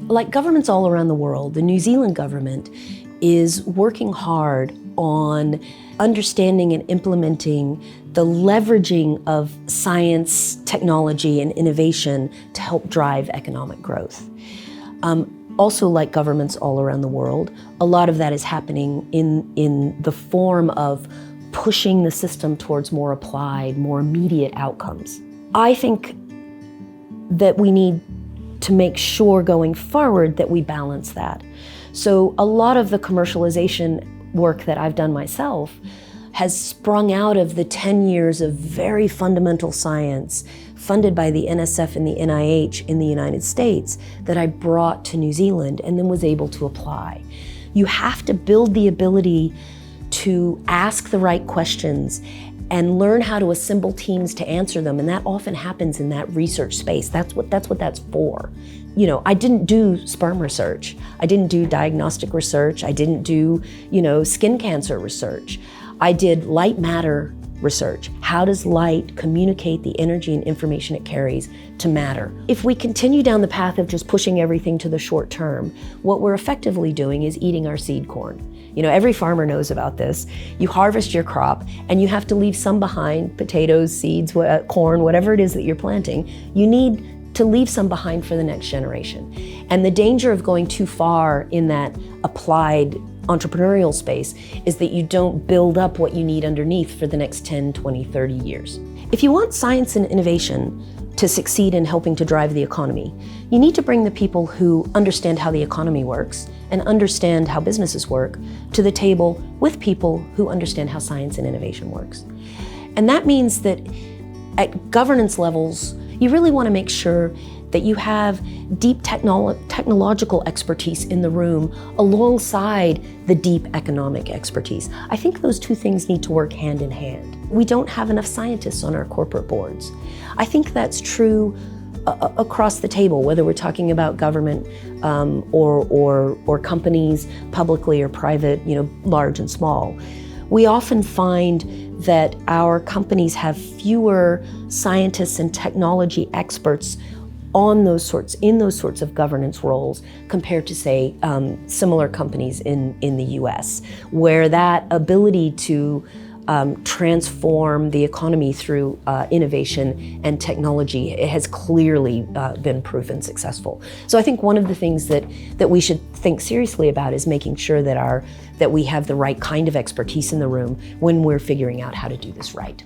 Like governments all around the world, the New Zealand government is working hard on understanding and implementing the leveraging of science, technology, and innovation to help drive economic growth. Also, like governments all around the world, a lot of that is happening in the form of pushing the system towards more applied, more immediate outcomes. I think that we need to make sure going forward that we balance that. So a lot of the commercialization work that I've done myself has sprung out of the 10 years of very fundamental science funded by the NSF and the NIH in the United States that I brought to New Zealand and then was able to apply. You have to build the ability to ask the right questions and learn how to assemble teams to answer them, and that often happens in that research space. That's what that's for. You know, I didn't do sperm research. I didn't do diagnostic research. I didn't do, skin cancer research. I did light matter research. How does light communicate the energy and information it carries to matter? If we continue down the path of just pushing everything to the short term, what we're effectively doing is eating our seed corn. Every farmer knows about this. You harvest your crop and you have to leave some behind, potatoes, seeds, corn, whatever it is that you're planting. You need to leave some behind for the next generation. And the danger of going too far in that applied entrepreneurial space is that you don't build up what you need underneath for the next 10, 20, 30 years. If you want science and innovation to succeed in helping to drive the economy, you need to bring the people who understand how the economy works and understand how businesses work to the table with people who understand how science and innovation works. And that means that at governance levels, you really want to make sure that you have deep technological expertise in the room alongside the deep economic expertise. I think those two things need to work hand in hand. We don't have enough scientists on our corporate boards. I think that's true across the table, whether we're talking about government or companies, publicly or private, large and small. We often find that our companies have fewer scientists and technology experts in those sorts of governance roles compared to, say, similar companies in the US, where that ability to transform the economy through innovation and technology has clearly been proven successful. So I think one of the things that we should think seriously about is making sure that we have the right kind of expertise in the room when we're figuring out how to do this right.